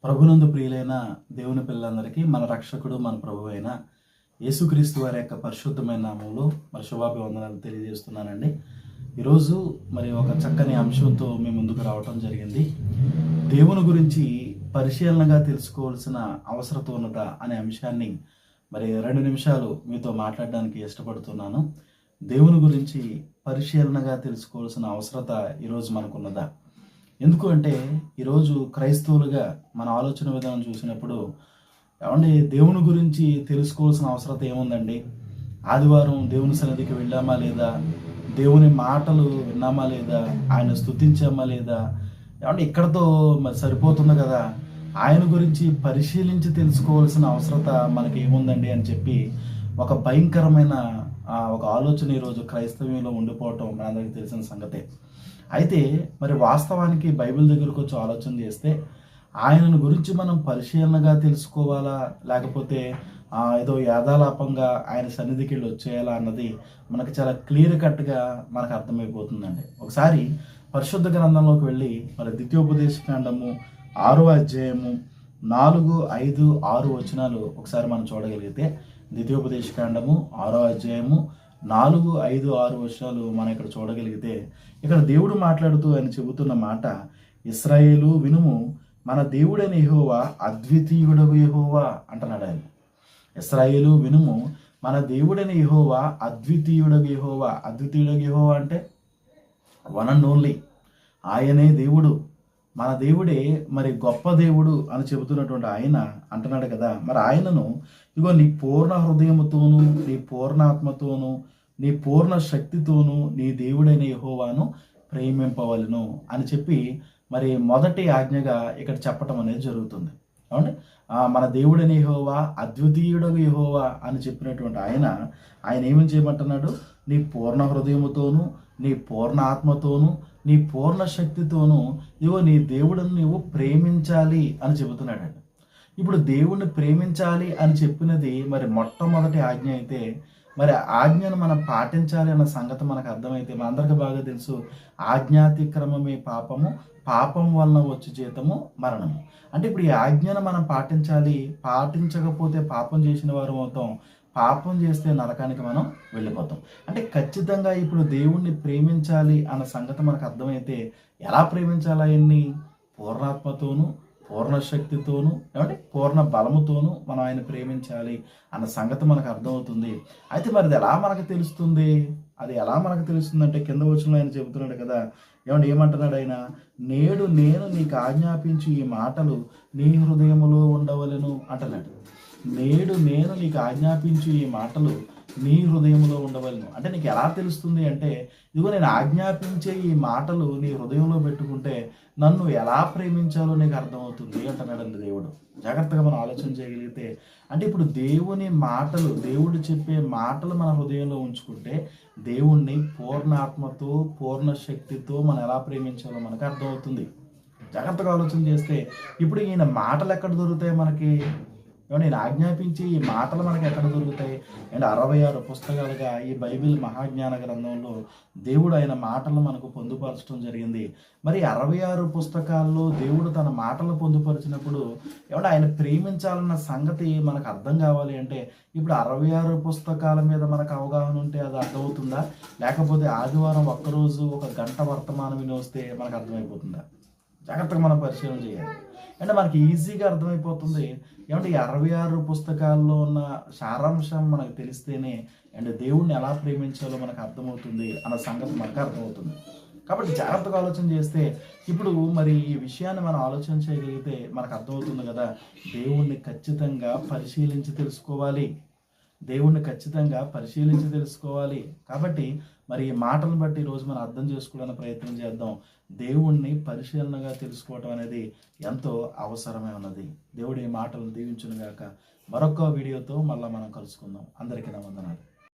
ప్రభునందు ప్రియులైన దేవుని పిల్లలందరికీ మన రక్షకుడు మన ప్రభు అయిన యేసుక్రీస్తు వారి యొక్క పరిశుద్ధమైన నామంలో మరి శుభాభివందనాలు తెలియజేస్తున్నానండి. ఈరోజు మరి ఒక చక్కని అంశంతో మీ ముందుకు రావటం జరిగింది. దేవుని గురించి పరిశీలనగా తెలుసుకోవాల్సిన అవసరత ఉన్నదా అనే అంశాన్ని మరి 2 నిమిషాలు మీతో మాట్లాడడానికి ఇష్టపడుతున్నాను. దేవుని గురించి పరిశీలనగా తెలుసుకోవాల్సిన అవసరత ఈరోజు మనకున్నదా? ఎందుకు అంటే ఈరోజు క్రైస్తవులుగా మన ఆలోచన విధానం చూసినప్పుడు దేవుని గురించి తెలుసుకోవాల్సిన అవసరత ఏముందండి? ఆదివారం దేవుని సన్నిధికి వెళ్ళామా లేదా, దేవుని మాటలు విన్నామా లేదా, ఆయన స్తుతించామా లేదా, ఇక్కడతో మరి సరిపోతుంది కదా, ఆయన గురించి పరిశీలించి తెలుసుకోవాల్సిన అవసరత మనకి ఏముందండి అని చెప్పి ఒక భయంకరమైన ఒక ఆలోచన ఈరోజు క్రైస్తవ్యంలో ఉండిపోవటం మనందరికీ తెలిసిన సంగతే. అయితే మరి వాస్తవానికి బైబిల్ దగ్గరకు వచ్చి ఆలోచన చేస్తే ఆయనను గురించి మనం పరిశీలనగా తెలుసుకోవాలా, లేకపోతే ఏదో యాదాలాపంగా ఆయన సన్నిధికి వెళ్ళి వచ్చేయాలా అన్నది మనకు చాలా క్లియర్ కట్గా మనకు అర్థమైపోతుందండి. ఒకసారి పరిశుద్ధ గ్రంథంలోకి వెళ్ళి మరి ద్వితీయోపదేశకాండము 6వ అధ్యాయము 4, 5, 6 వచనాలు ఒకసారి మనం చూడగలిగితే, ద్వితీయోపదేశకాండము 6వ అధ్యాయము 4, 5, 6 వచనాలు మనం ఇక్కడ చూడగలిగితే, ఇక్కడ దేవుడు మాట్లాడుతూ ఆయన చెబుతున్న మాట, ఇశ్రాయేలు వినుము, మన దేవుడైన యెహోవా అద్వితీయుడగు యెహోవా అంటున్నాడు ఆయన. ఇశ్రాయేలు వినుము, మన దేవుడైన యెహోవా అద్వితీయుడగు యెహోవా. అద్వితీయుడగు యెహోవా అంటే వన్ అండ్ ఓన్లీ ఆయనే దేవుడు, మన దేవుడే మరి గొప్ప దేవుడు అని చెబుతున్నటువంటి ఆయన అంటున్నాడు కదా. మరి ఆయనను ఇగో నీ పూర్ణ హృదయముతోనూ, నీ పూర్ణ ఆత్మతోనూ, నీ పూర్ణ శక్తితోనూ నీ దేవుడైన యెహోవాను ప్రేమింపవలెను అని చెప్పి మరి మొదటి ఆజ్ఞగా ఇక్కడ చెప్పటం అనేది జరుగుతుంది. అవునండి, మన దేవుడైన యెహోవా అద్వితీయుడగు యెహోవా అని చెప్పినటువంటి ఆయన ఏమని చేయమంటున్నాడు? నీ పూర్ణ హృదయముతోనూ, నీ పూర్ణ ఆత్మతోనూ, నీ పూర్ణ శక్తితోనూ ఇవో నీ దేవుడిని నువ్వు ప్రేమించాలి అని చెబుతున్నాడండి. ఇప్పుడు దేవుణ్ణి ప్రేమించాలి అని చెప్పినది మరి మొట్టమొదటి ఆజ్ఞ అయితే, మరి ఆజ్ఞను మనం పాటించాలి అన్న సంగతి మనకు అర్థమైతే, మనందరికీ బాగా తెలుసు, ఆజ్ఞాతిక్రమమే పాపము, పాపం వలన వచ్చే జీతము మరణము. అంటే ఇప్పుడు ఈ ఆజ్ఞను మనం పాటించాలి, పాటించకపోతే పాపం చేసిన వారు అవుతాం, పాపం చేస్తే నరకానికి మనం వెళ్ళిపోతాం. అంటే ఖచ్చితంగా ఇప్పుడు దేవుణ్ణి ప్రేమించాలి అన్న సంగతి మనకు అర్థమైతే, ఎలా ప్రేమించాలి ఆయన్ని? పూర్ణాత్మతోనూ, పూర్ణ శక్తితోనూ, పూర్ణ బలముతోనూ మనం ఆయన ప్రేమించాలి అన్న సంగతి మనకు అర్థమవుతుంది. అయితే మరి అది ఎలా మనకు తెలుస్తుంది? అది ఎలా మనకు తెలుస్తుంది అంటే, కింద వచనంలో ఆయన చెబుతున్నాడు కదా, ఏమంటున్నాడు ఆయన? నేడు నేను నీకు ఆజ్ఞాపించి ఈ మాటలు నీ హృదయములో ఉండవలెను అంటున్నాడు. నేడు నేను నీకు ఆజ్ఞాపించి ఈ మాటలు నీ హృదయంలో ఉండవలను. అంటే నీకు ఎలా తెలుస్తుంది అంటే, ఇదిగో నేను ఆజ్ఞాపించే ఈ మాటలు నీ హృదయంలో పెట్టుకుంటే నన్ను ఎలా ప్రేమించాలో నీకు అర్థమవుతుంది అంటున్నాడండి దేవుడు. జాగ్రత్తగా మనం ఆలోచన చేయగలిగితే, అంటే ఇప్పుడు దేవుని మాటలు, దేవుడు చెప్పే మాటలు మన హృదయంలో ఉంచుకుంటే దేవుణ్ణి పూర్ణ ఆత్మతో, పూర్ణ శక్తితో మనం ఎలా ప్రేమించాలో మనకు అర్థమవుతుంది. జాగ్రత్తగా ఆలోచన చేస్తే ఇప్పుడు ఈయన మాటలు ఎక్కడ దొరుకుతాయి మనకి? నేను ఆజ్ఞాపించి ఈ మాటలు మనకి ఎక్కడ దొరుకుతాయి? అండ్ 66 పుస్తకాలుగా ఈ బైబిల్ మహాజ్ఞాన గ్రంథంలో దేవుడు ఆయన మాటలు మనకు పొందుపరచడం జరిగింది. మరి 66 పుస్తకాల్లో దేవుడు తన మాటలు పొందుపరిచినప్పుడు ఆయన ప్రేమించాలన్న సంగతి మనకు అర్థం కావాలి అంటే, ఇప్పుడు 66 పుస్తకాల మీద మనకు అవగాహన ఉంటే అది అర్థమవుతుందా? లేకపోతే ఆదివారం ఒక్కరోజు 1 గంట వర్తమానం విని వస్తే మనకు అర్థమైపోతుందా? జాగ్రత్తగా మనం పరిశీలన చేయాలి. అంటే మనకి ఈజీగా అర్థమైపోతుంది. 66 పుస్తకాల్లో ఉన్న సారాంశం మనకు తెలిస్తేనే దేవుణ్ణి ఎలా ప్రేమించాలో మనకు అర్థమవుతుంది అన్న సంగతి మనకు అర్థమవుతుంది. కాబట్టి జాగ్రత్తగా ఆలోచన చేస్తే ఇప్పుడు మరి ఈ విషయాన్ని మనం ఆలోచన చేయగలిగితే మనకు అర్థమవుతుంది కదా, దేవుణ్ణి ఖచ్చితంగా పరిశీలించి తెలుసుకోవాలి. దేవుణ్ణి ఖచ్చితంగా పరిశీలించి తెలుసుకోవాలి. కాబట్టి మరి ఈ మాటలను బట్టి ఈరోజు మనం అర్థం చేసుకోవడానికి ప్రయత్నం చేద్దాం. దేవుణ్ణి పరిశీలనగా తెలుసుకోవటం అనేది ఎంతో అవసరమే ఉన్నది. దేవుడి మాటలను దీవించును గాక. మరొక వీడియోతో మళ్ళీ మనం కలుసుకుందాం. అందరికీ నా వందనాలు.